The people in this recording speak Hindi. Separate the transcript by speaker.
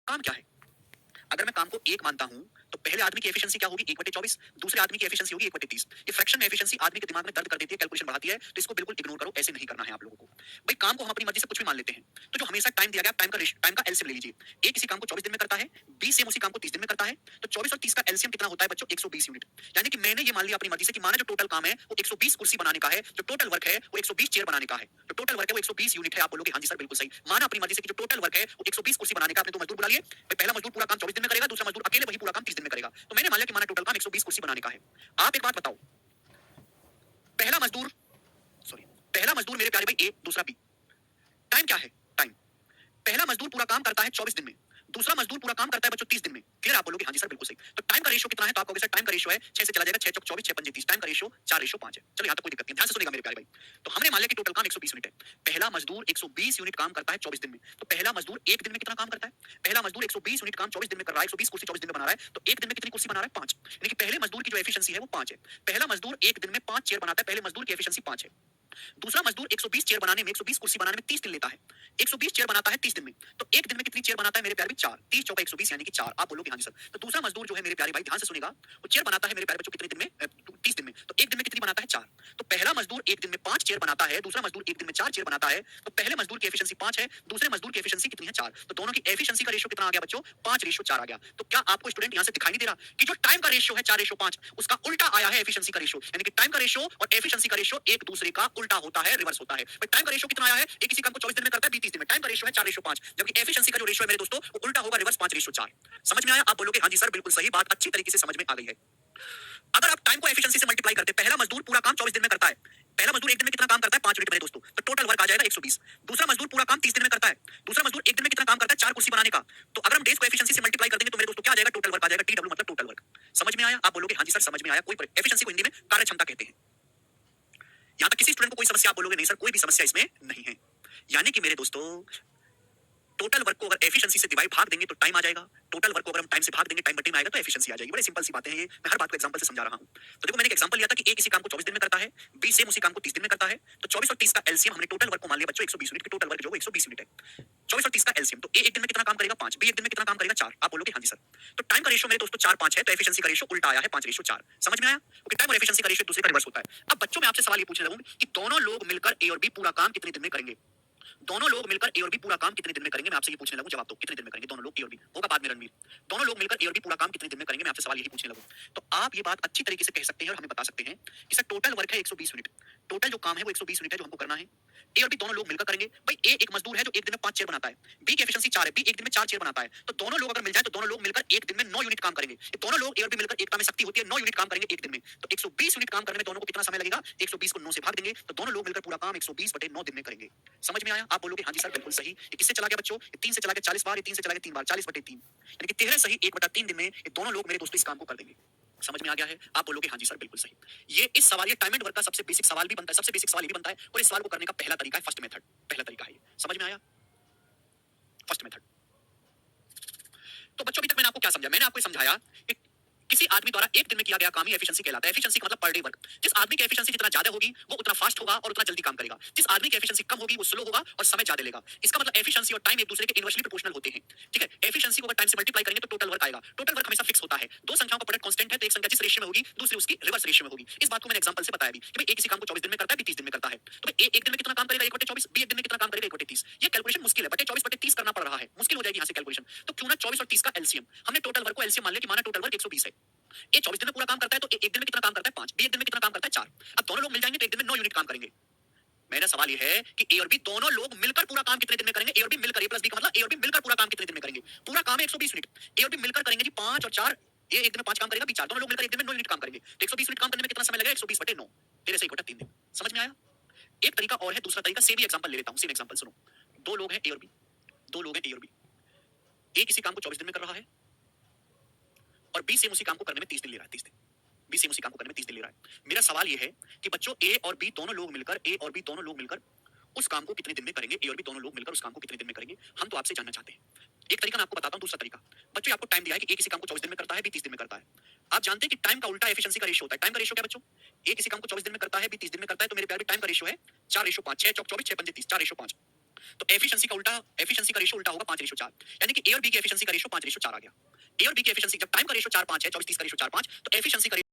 Speaker 1: काम क्या है? अगर मैं काम को एक मानता हूं तो पहले आदमी की एफिशिएंसी क्या होगी 1/24, दूसरे आदमी की एफिशिएंसी होगी 1/30। ये फ्रैक्शन में एफिशिएंसी आदमी के दिमाग में दर्द कर देती है, कैलकुलेशन बढ़ाती है, तो इसको बिल्कुल इग्नोर करो, ऐसे नहीं करना है आप लोगों को। भाई काम को हम अपनी मर्जी से कुछ भी मान लेते हैं, तो जो हमेशा टाइम दिया गया टाइम का एलसीएम ले लीजिए। ए किसी काम को 24 दिन में करता है, बी सेम उसी काम को 30 दिन में करता है, तो 24 और 30 का एलसीएम कितना होता है बच्चों 120 यूनिट। यानी कि मैंने ये मान लिया अपनी मर्जी से कि माना जो टोटल काम है वो 120 कुर्सी बनाने का है, जो टोटल वर्क है वो 120 चेयर बनाने का है, तो टोटल वर्क है वो 120 यूनिट है। आप बोलोगे हाँ जी सर बिल्कुल सही। माना अपनी मर्जी से कि जो टोटल वर्क है वो 120 कुर्सी बनाने का, आपने दो मजदूर बुला लिए, पहला मजदूर पूरा काम 24 दिन में करेगा, दूसरा मजदूर अकेले वही पूरा काम 30 दिन में करेगा, तो मैंने मान लिया कि माना टोटल काम 120 कुर्सी बनाने का है। आप एक बात बताओ, पहला मजदूर सॉरी पहला मजदूर मेरे प्यारे भाई ए, दूसरा बी। टाइम क्या है? टाइम, पहला मजदूर पूरा काम करता है 24 दिन में, दूसरा मजदूर पूरा काम करता है बच्चों 30 दिन में। क्लियर? आप बोलोगे हाँ जी सर बिल्कुल सही। तो टाइम का रेशियो कितना है? तो आप कहोगे सर टाइम का रेशियो है 6 से चला जाएगा 6 चौक 24 6 पंजे 30, टाइम का रेशियो 4:5 है। चलो यहां तक कोई दिक्कत नहीं, ध्यान से सुनेगा मेरे प्यारे भाई। तो हमने मान लिया कि टोटल काम 120 यूनिट है, पहला मजदूर 120 यूनिट काम करता है 24 दिन में, तो पहला मजदूर एक दिन में कितना काम करता है? पहला मजदूर 120 यूनिट काम 24 दिन में कर रहा है, 120 कुर्सी 24 दिन में बना रहा है, तो एक दिन में कितनी कुर्सी बना रहा है? 5। यानी कि पहले मजदूर की जो एफिशिएंसी है वो 5 है। पहला मजदूर एक दिन में 5 चेयर बनाता है, पहले मजदूर की एफिशिएंसी 5 है। दूसरा मजदूर 120 चेयर बनाने में 120 कुर्सी बनाने में 30 दिन लेता है, 120 चेयर बनाता है 30 दिन में, तो एक दिन में कितनी चेयर बनाता है मेरे प्यारे भाई? 4, 30 चौका 120 यानी कि 4। आप बोलोगे हाँ जी सर। तो दूसरा मजदूर जो है मेरे प्यारे भाई ध्यान से सुनेगा, वो चेयर बनाता है मेरे प्यारे बच्चों कितने दिन में? 30 दिन में, तो एक दिन में कितनी बनाता है? 4। तो पहला मजदूर एक दिन में 5 चेयर बनाता है, दूसरा मजदूर एक दिन में 4 चेयर बनाता है, तो पहले मजदूर की एफिशिएंसी 5 है, दूसरे मजदूर की एफिशिएंसी कितनी है? 4। तो दोनों की एफिशिएंसी का रेशियो कितना आ गया बच्चों? 5:4 आ गया। तो क्या आपको स्टूडेंट यहां से दिखाई नहीं दे रहा कि जो टाइम का रेशियो है 4:5, उसका उल्टा आया है एफिशिएंसी का रेशियो? यानी कि टाइम का रेशियो और एफिशिएंसी का रेशियो एक दूसरे का उल्टा होता है, रिवर्स होता है। टाइम का रेशियो कितना आया है? एक किसी काम को 24 दिन में करता है, बी 30 दिन में, टाइम का रेशियो है 4:5, जबकि एफिशिएंसी का जो रेशियो है मेरे दोस्तों वो उल्टा होगा, रिवर्स 5:4। समझ में आया? आप बोलोगे हाँ जी सर बिल्कुल सही, बात अच्छी तरीके से समझ में आ गई है। अगर आप टाइम को एफिशिएंसी से मल्टीप्लाई करते, पहला मजदूर पूरा काम 24 दिन में करता है, पहला मजदूर एक दिन में कितना काम करता है? 5 यूनिट मेरे दोस्तों, तो टोटल वर्क आ जाएगा 120। दूसरा मजदूर पूरा काम 30 दिन में करता है, दूसरा मजदूर एक दिन में कितना काम करता है? 4 कुर्सी बनाने का, तो अगर हम डेज को एफिशिएंसी से मल्टीप्लाई कर देंगे तो मेरे दोस्तों क्या आ जाएगा? टोटल वर्क आ जाएगा, टीडब्ल्यू मतलब टोटल वर्क। समझ में आया? आप बोलोगे हाँ जी सर समझ में आया। कोई एफिशिएंसी को हिंदी में कार्य क्षमता कहते हैं। यहां तक किसी स्टूडेंट को कोई समस्या? आप बोलोगे नहीं सर कोई भी समस्या इसमें नहीं है। यानी कि मेरे दोस्तों टोटल वर्क को अगर एफिशिएंसी से डिवाइड भाग देंगे तो टाइम आ जाएगा, टोटल वर्क को अगर हम टाइम से भाग देंगे टाइम बटे में आएगा तो एफिशिएंसी आ जाएगी। बड़ी सिंपल सी बातें हैं ये, मैं हर बात को एग्जांपल से समझा रहा हूं। तो देखो मैंने एक एग्जांपल लिया था कि ए किसी काम को 24 दिन में करता है, बी सेम उसी काम को 30 दिन में करता है, तो 24 और 30 का एलसीएम हमने टोटल वर्क को मान लिया बच्चों 120 यूनिट की, टोटल वर्क जो है 120 यूनिट है। 24 और 30 का एलसीएम, तो ए एक दिन में कितना काम करेगा? 5, बी एक दिन में कितना काम करेगा? 4। आप बोलोगे हाँ जी सर। तो टाइम का रेशियो मेरे दोस्तों 4:5 है, तो एफिशिएंसी का रेशियो उल्टा आया है 5:4। समझ में आया? क्योंकि टाइम और एफिशिएंसी का रेशियो दूसरे का रिवर्स होता है। अब बच्चों मैं आपसे सवाल ये पूछने लगूंगा कि दोनों लोग मिलकर ए और बी पूरा काम कितने दिन में करेंगे? दोनों लोग मिलकर ए और बी पूरा काम कितने दिन में करेंगे? मैं आपसे ये पूछने लगूं, जवाब दो कितने दिन में करेंगे दोनों लोग ए और बी? होगा बाद में रणवीर। दोनों लोग मिलकर ए और बी पूरा काम कितने दिन में करेंगे? मैं आपसे सवाल यही पूछने लगूं। तो आप ये बात अच्छी तरीके से कह सकते हैं और हमें बता सकते हैं कि सर टोटल वर्क है 120 यूनिट, टोटल जो काम है वो 120 यूनिट है जो हमको करना है। ए और बी दोनों लोग मिलकर करेंगे। भाई ए एक मजदूर है जो एक दिन में 5 चेयर बनाता है, बी की एफिशिएंसी 4 है, बी एक दिन में 4 चेयर बनाता है, तो दोनों लोग अगर मिल जाए तो दोनों लोग मिलकर एक दिन में 9 यूनिट काम करेंगे। ये दोनों लोग ए और बी मिलकर एकता में शक्ति होती है, 9 यूनिट काम करेंगे एक दिन में, तो 120 यूनिट काम करने में दोनों को कितना समय लगेगा? 120 को 9 से भाग देंगे तो दोनों लोग मिलकर पूरा काम 120/9 दिन में करेंगे। समझ में आया? आप बोलोगे हाँ जी सर बिल्कुल सही। ये किससे चला गया बच्चों? ये 3 से चला गया 40 बार, ये 3 से चला गया 3 बार, 40/3, यानी कि 13 सही 1/3 दिन में ये दोनों लोग मेरे दोस्तों इस काम को कर देंगे। समझ में आ गया है? आप बोलोगे हाँ जी सर बिल्कुल सही। ये इस सवाल ये टाइम एंड वर्क का सबसे बेसिक सवाल भी बनता है, सबसे बेसिक सवाल ये भी बनता है, और इस सवाल को करने का पहला तरीका है फर्स्ट मेथड। पहला तरीका है ये। समझ में आया? First method. तो बच्चों अभी तक मैंने आपको क्या समझा? मैंने आपको समझाया कि किसी आदमी द्वारा एक दिन में किया गया काम ही एफिशिएंसी कहलाता है। एफिशिएंसी का मतलब पर डे वर्क। जिस आदमी की एफिशिएंसी जितना ज्यादा होगी वो उतना फास्ट होगा और उतना जल्दी काम करेगा। जिस आदमी की एफिशिएंसी कम होगी वो स्लो होगा और समय ज्यादा लेगा। इसका मतलब एफिशिएंसी और टाइम एक दूसरे के इनवर्सली प्रोपोर्शनल होते हैं। ठीक है? एफिशिएंसी को अगर टाइम से मल्टीप्लाई करेंगे तो टोटल वर्क आएगा। टोटल वर्क हमेशा फिक्स होता है। दो संख्याओं का प्रोडक्ट कांस्टेंट है, तो एक संख्या जिस रेशियो में होगी दूसरी उसकी रिवर्स रेशियो में होगी। इस बात को मैंने एग्जांपल से बताया भी कि भाई ए किसी काम को 24 दिन में करता है, बी 30 दिन में करता है, तो भाई ए एक दिन में कितना काम करेगा? 1/24, बी एक दिन में कितना काम करेगा? 1/30। ये कैलकुलेशन मुश्किल है, बटे 24/30 करना पड़ रहा है, मुश्किल हो जाएगी यहाँ से कैलकुलेशन। तो क्यों ना 24 और 30 का एलसीएम, हमने टोटल वर्क को एलसीएम मान लिया कि माना टोटल वर्क 120 है। ए 24 दिन में पूरा काम करता है, तो ए एक दिन में कितना काम करता है? 5, बी एक दिन में कितना काम करता है? 4। अब दोनों लोग मिल जाएंगे तो एक दिन में 9 यूनिट काम करेंगे। मेरा सवाल ये है कि ए और बी दोनों लोग मिलकर पूरा काम कितने दिन में करेंगे? ए और बी मिलकर, ए प्लस बी का मतलब ए और बी मिलकर पूरा काम कितने दिन में करेंगे? पूरा काम है 120 यूनिट, ए और बी मिलकर करेंगे जी 5 और 4, ए एक दिन में 5 काम करेगा, बी 4, दोनों लोग मिलकर एक दिन में 9 यूनिट काम करेंगे, तो 120 यूनिट काम करने में कितना समय लगेगा? 120/9, तेरे से 1/3 दिन। समझ में आया? एक तरीका और है, दूसरा तरीका सेम ही एग्जांपल ले लेता हूं, सेम एग्जांपल सुनो। दो लोग हैं ए और बी, दो लोग हैं ए और बी, ए किसी काम को 24 दिन में कर रहा है और बी सेम उसी काम को करने में 30 दिन ले रहा है, 30 दिन। बी सेम उसी काम को करने में 30 दिन ले रहा है। मेरा सवाल यह है कि बच्चों ए और बी दोनों लोग मिलकर, ए और बी दोनों लोग मिलकर उस काम को कितने दिन में करेंगे? ए और बी दोनों लोग मिलकर उस काम को कितने दिन में करेंगे? हम तो आपसे जानना चाहते हैं। एक तरीका मैं आपको बताता हूं, दूसरा तरीका। बच्चों आपको टाइम दिया है कि ए किसी काम को 24 दिन में करता है, बी 30 दिन में करता है। आप जानते हैं कि टाइम का उल्टा एफिशिएंसी का रेशियो होता है। टाइम का रेशियो क्या बच्चों? ए किसी काम को 24 दिन में करता है, बी 30 दिन में करता है, तो मेरे प्यारे टाइम का रेशियो है 4:5, 6 चौक 24, 6 पंजे 30, 4:5। तो एफिशिएंसी का रेशियो उल्टा होगा 5:4, यानी कि ए और बी की एफिशिएंसी का रेशियो 5:4 आ गया। ए और बी की एफिशिएंसी, जब टाइम का रेशियो 4-5 है, 24-30 का रेशियो 4-5, तो एफिशिएंसी का